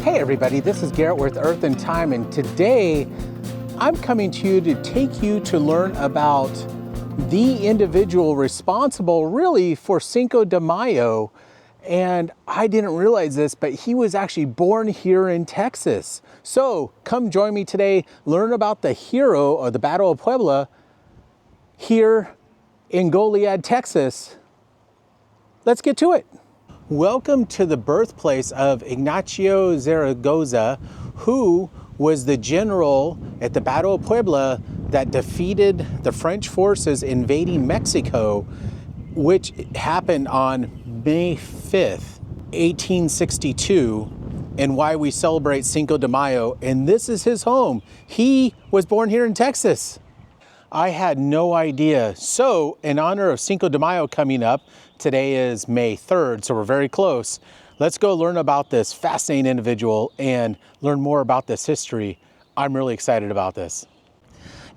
Hey everybody, this is Garrett with Earth and Time, and today I'm coming to you to take you to learn about the individual responsible really for Cinco de Mayo. And I didn't realize this, but he was actually born here in Texas. So come join me today, learn about the hero of the Battle of Puebla here in Goliad, Texas. Let's get to it. Welcome to the birthplace of Ignacio Zaragoza, who was the general at the Battle of Puebla that defeated the French forces invading Mexico, which happened on May 5th, 1862, and why we celebrate Cinco de Mayo. And this is his home. He was born here in Texas. I had no idea. So in honor of Cinco de Mayo coming up, today is May 3rd, so we're very close. Let's go learn about this fascinating individual and learn more about this history. I'm really excited about this.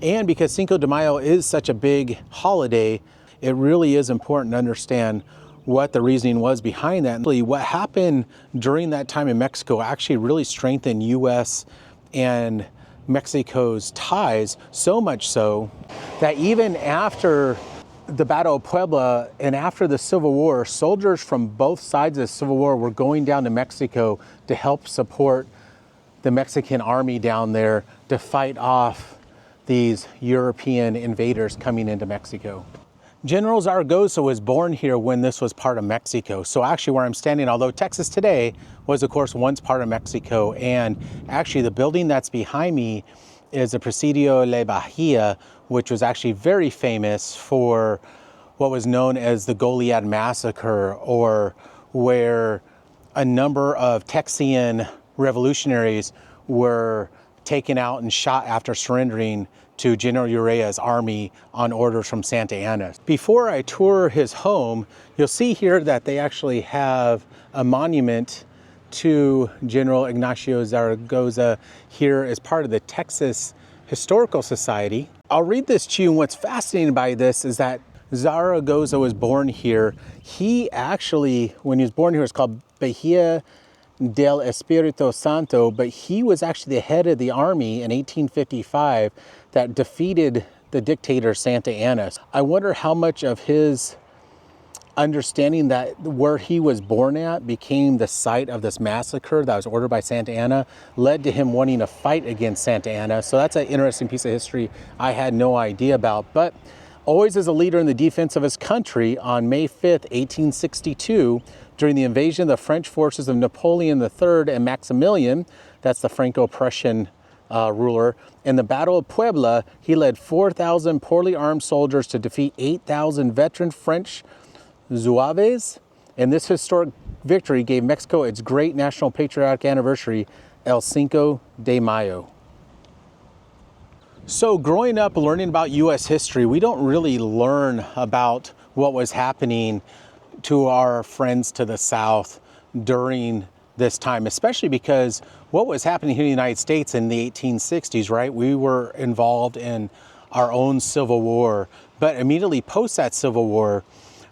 And because Cinco de Mayo is such a big holiday, it really is important to understand what the reasoning was behind that. What happened during that time in Mexico actually really strengthened U.S. and Mexico's ties, so much so that even after the Battle of Puebla and after the Civil War, soldiers from both sides of the Civil War were going down to Mexico to help support the Mexican army down there to fight off these European invaders coming into Mexico. General Zaragoza was born here when this was part of Mexico. So actually where I'm standing, although Texas today was of course once part of Mexico, and actually the building that's behind me is the Presidio La Bahia, which was actually very famous for what was known as the Goliad massacre, or where a number of Texian revolutionaries were taken out and shot after surrendering to General Urrea's army on orders from Santa Anna. Before I tour his home, you'll see here that they actually have a monument to General Ignacio Zaragoza here as part of the Texas Historical Society. I'll read this to you, and what's fascinating by this is that Zaragoza was born here. He actually, when he was born here, it's called Bahia del Espíritu Santo, but he was actually the head of the army in 1855 that defeated the dictator Santa Anna. I wonder how much of his understanding that where he was born at became the site of this massacre that was ordered by Santa Anna led to him wanting to fight against Santa Anna. So that's an interesting piece of history I had no idea about. But always as a leader in the defense of his country, on May 5th, 1862, during the invasion of the French forces of Napoleon III and Maximilian, that's the Franco-Prussian ruler, in the Battle of Puebla, he led 4,000 poorly armed soldiers to defeat 8,000 veteran French Zouaves, and this historic victory gave Mexico its great national patriotic anniversary, El Cinco de Mayo. So growing up learning about U.S. history, we don't really learn about what was happening to our friends to the south during this time, especially because what was happening here in the United States in the 1860s, right? We were involved in our own Civil War, but immediately post that Civil War,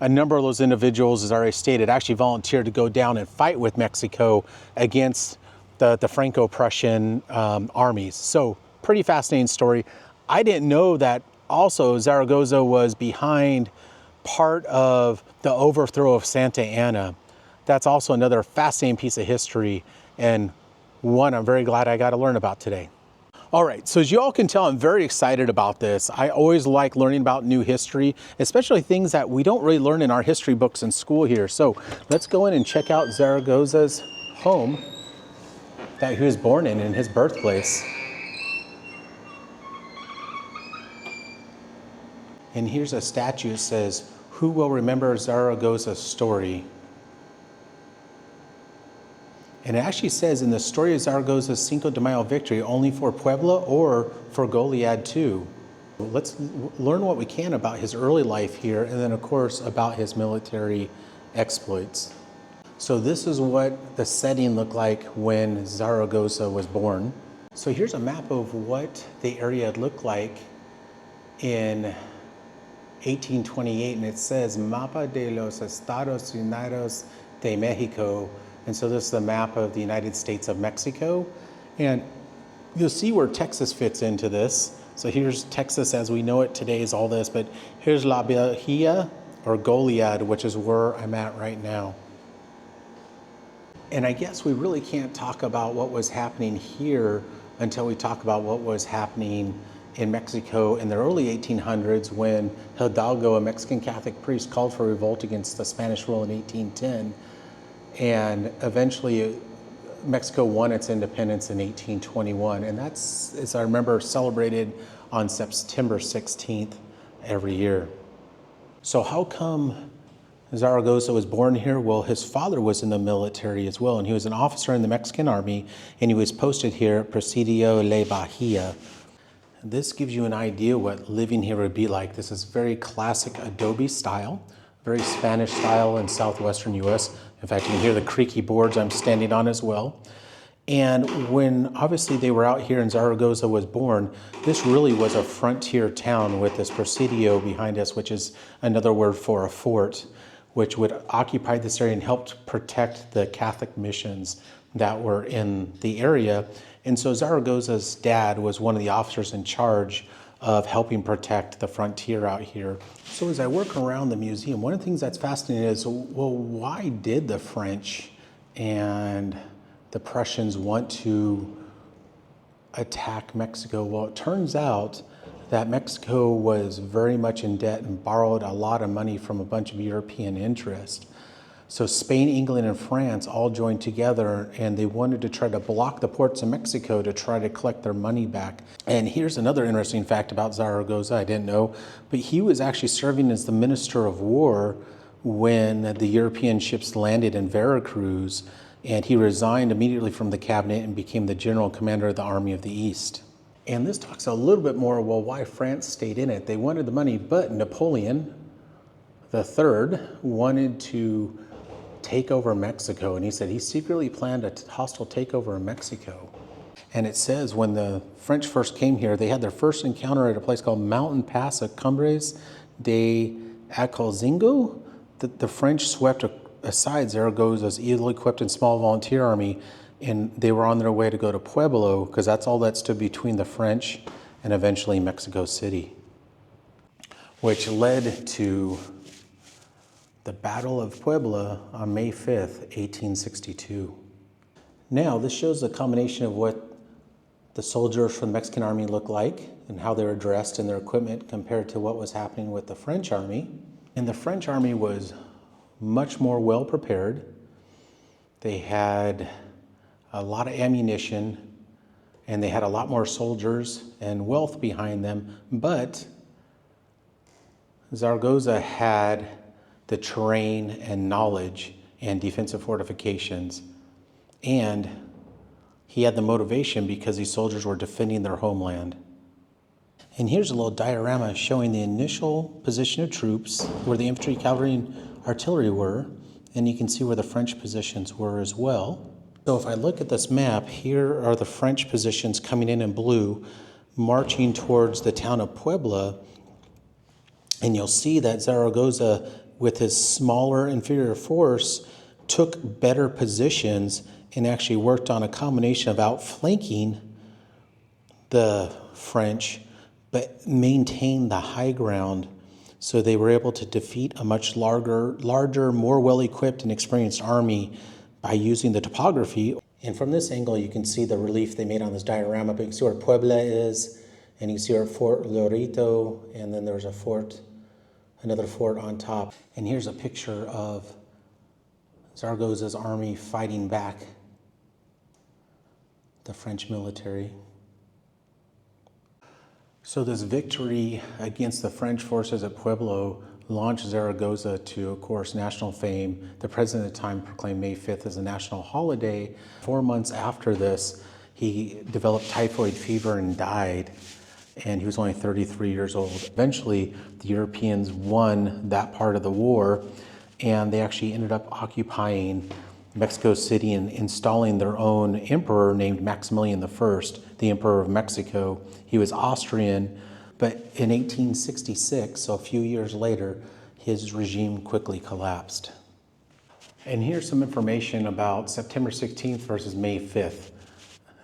a number of those individuals, as I already stated, actually volunteered to go down and fight with Mexico against the Franco-Prussian armies. So pretty fascinating story. I didn't know that also Zaragoza was behind part of the overthrow of Santa Anna. That's also another fascinating piece of history, and one I'm very glad I got to learn about today. All right, so as you all can tell, I'm very excited about this. I always like learning about new history, especially things that we don't really learn in our history books in school here. So let's go in and check out Zaragoza's home that he was born in his birthplace. And here's a statue that says, "Who will remember Zaragoza's story?" And it actually says in the story of Zaragoza's Cinco de Mayo victory, only for Puebla or for Goliad too. Let's learn what we can about his early life here, and then of course about his military exploits. So this is what the setting looked like when Zaragoza was born. So here's a map of what the area looked like in 1828, and it says Mapa de los Estados Unidos de Mexico, And so this is the map of the United States of Mexico. And you'll see where Texas fits into this. So here's Texas as we know it today is all this, but here's La Bahia or Goliad, which is where I'm at right now. And I guess we really can't talk about what was happening here until we talk about what was happening in Mexico in the early 1800s when Hidalgo, a Mexican Catholic priest, called for revolt against the Spanish rule in 1810. And eventually Mexico won its independence in 1821. And that's, as I remember, celebrated on September 16th every year. So how come Zaragoza was born here? Well, his father was in the military as well, and he was an officer in the Mexican army, and he was posted here at Presidio La Bahia. This gives you an idea what living here would be like. This is very classic adobe style, very Spanish style in southwestern US. In fact, you can hear the creaky boards I'm standing on as well. And when obviously they were out here and Zaragoza was born, this really was a frontier town with this Presidio behind us, which is another word for a fort, which would occupy this area and helped protect the Catholic missions that were in the area. And so Zaragoza's dad was one of the officers in charge of helping protect the frontier out here. So as I work around the museum, one of the things that's fascinating is, well, why did the French and the Prussians want to attack Mexico? Well, it turns out that Mexico was very much in debt and borrowed a lot of money from a bunch of European interests. So Spain, England, and France all joined together and they wanted to try to block the ports of Mexico to try to collect their money back. And here's another interesting fact about Zaragoza I didn't know, but he was actually serving as the Minister of War when the European ships landed in Veracruz, and he resigned immediately from the cabinet and became the General Commander of the Army of the East. And this talks a little bit more, well, why France stayed in it. They wanted the money, but Napoleon III wanted to take over Mexico, and he said he secretly planned a hostile takeover of Mexico. And it says when the French first came here, they had their first encounter at a place called Mountain Pass of Cumbres de Acolzingo. The French swept aside Zaragoza's ill-equipped and small volunteer army, and they were on their way to go to Pueblo, because that's all that stood between the French and eventually Mexico City, which led to the Battle of Puebla on May 5th, 1862. Now, this shows a combination of what the soldiers from the Mexican army looked like and how they were dressed and their equipment compared to what was happening with the French army. And the French army was much more well prepared. They had a lot of ammunition and they had a lot more soldiers and wealth behind them, but Zaragoza had the terrain and knowledge and defensive fortifications, and he had the motivation because these soldiers were defending their homeland. And here's a little diorama showing the initial position of troops where the infantry, cavalry, and artillery were, and you can see where the French positions were as well. So if I look at this map, here are the French positions coming in blue, marching towards the town of Puebla, and you'll see that Zaragoza, with his smaller inferior force, took better positions and actually worked on a combination of outflanking the French, but maintained the high ground. So they were able to defeat a much larger, more well-equipped and experienced army by using the topography. And from this angle, you can see the relief they made on this diorama, but you can see where Puebla is, and you can see where Fort Lorito, and then there's another fort on top. And here's a picture of Zaragoza's army fighting back the French military. So this victory against the French forces at Pueblo launched Zaragoza to, of course, national fame. The president at the time proclaimed May 5th as a national holiday. 4 months after this, he developed typhoid fever and died, and he was only 33 years old. Eventually, the Europeans won that part of the war, and they actually ended up occupying Mexico City and installing their own emperor named Maximilian I, the Emperor of Mexico. He was Austrian, but in 1866, so a few years later, his regime quickly collapsed. And here's some information about September 16th versus May 5th.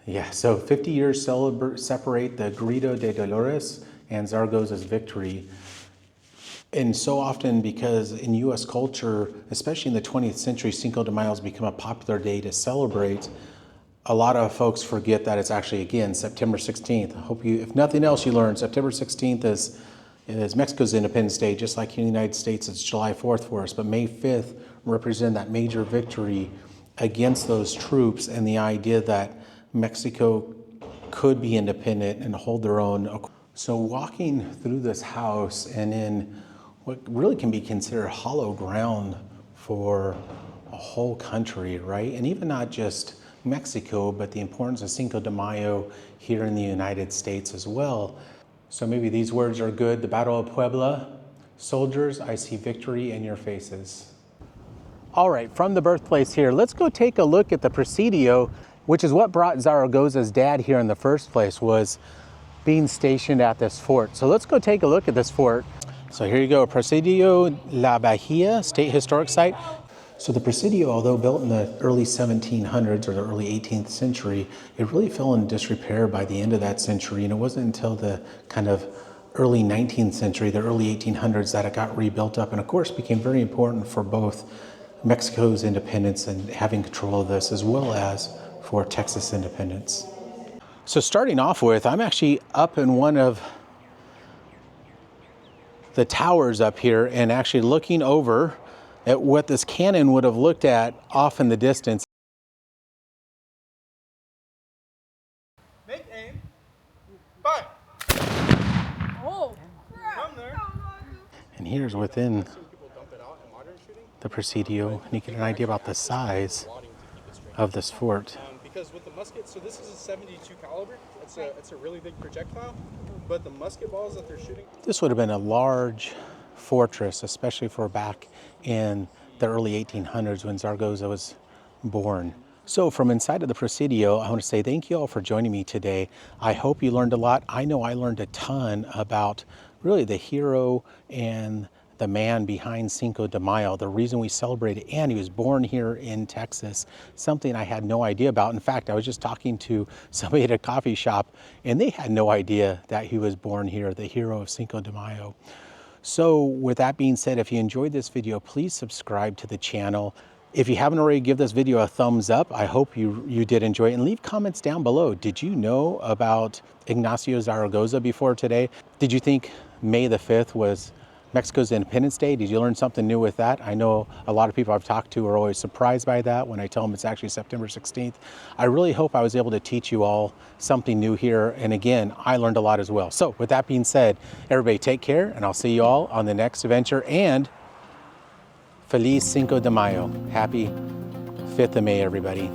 Yeah, so 50 years separate the Grito de Dolores and Zaragoza's victory. And so often, because in US culture, especially in the 20th century, Cinco de Mayo has become a popular day to celebrate. A lot of folks forget that it's actually, again, September 16th. I hope you, if nothing else, you learn September 16th is Mexico's Independence Day, just like in the United States, it's July 4th for us. But May 5th represented that major victory against those troops and the idea that Mexico could be independent and hold their own. So walking through this house and in what really can be considered hollow ground for a whole country, right? And even not just Mexico, but the importance of Cinco de Mayo here in the United States as well. So maybe these words are good. The Battle of Puebla, soldiers, I see victory in your faces. All right, from the birthplace here, let's go take a look at the Presidio, which is what brought Zaragoza's dad here in the first place, was being stationed at this fort. So let's go take a look at this fort. So here you go, Presidio La Bahia, State Historic Site. So the Presidio, although built in the early 1700s or the early 18th century, it really fell in disrepair by the end of that century. And it wasn't until the kind of early 19th century, the early 1800s, that it got rebuilt up. And of course became very important for both Mexico's independence and having control of this, as well as for Texas independence. So starting off with, I'm actually up in one of the towers up here and actually looking over at what this cannon would have looked at off in the distance. Make aim. Fire. Oh, come there. And here's within the Presidio, and you get an idea about the size of this fort. Because with the musket, so this is a 72 caliber. It's a really big projectile, but the musket balls that they're shooting. This would have been a large fortress, especially for back in the early 1800s when Zaragoza was born. So from inside of the Presidio, I want to say thank you all for joining me today. I hope you learned a lot. I know I learned a ton about really the hero and the man behind Cinco de Mayo, the reason we celebrate it, and he was born here in Texas, something I had no idea about. In fact, I was just talking to somebody at a coffee shop, and they had no idea that he was born here, the hero of Cinco de Mayo. So with that being said, if you enjoyed this video, please subscribe to the channel. If you haven't already, give this video a thumbs up. I hope you did enjoy it, and leave comments down below. Did you know about Ignacio Zaragoza before today? Did you think May the 5th was Mexico's Independence Day? Did you learn something new with that? I know a lot of people I've talked to are always surprised by that when I tell them it's actually September 16th. I really hope I was able to teach you all something new here. And again, I learned a lot as well. So with that being said, everybody take care, and I'll see you all on the next adventure. And Feliz Cinco de Mayo. Happy 5th of May, everybody.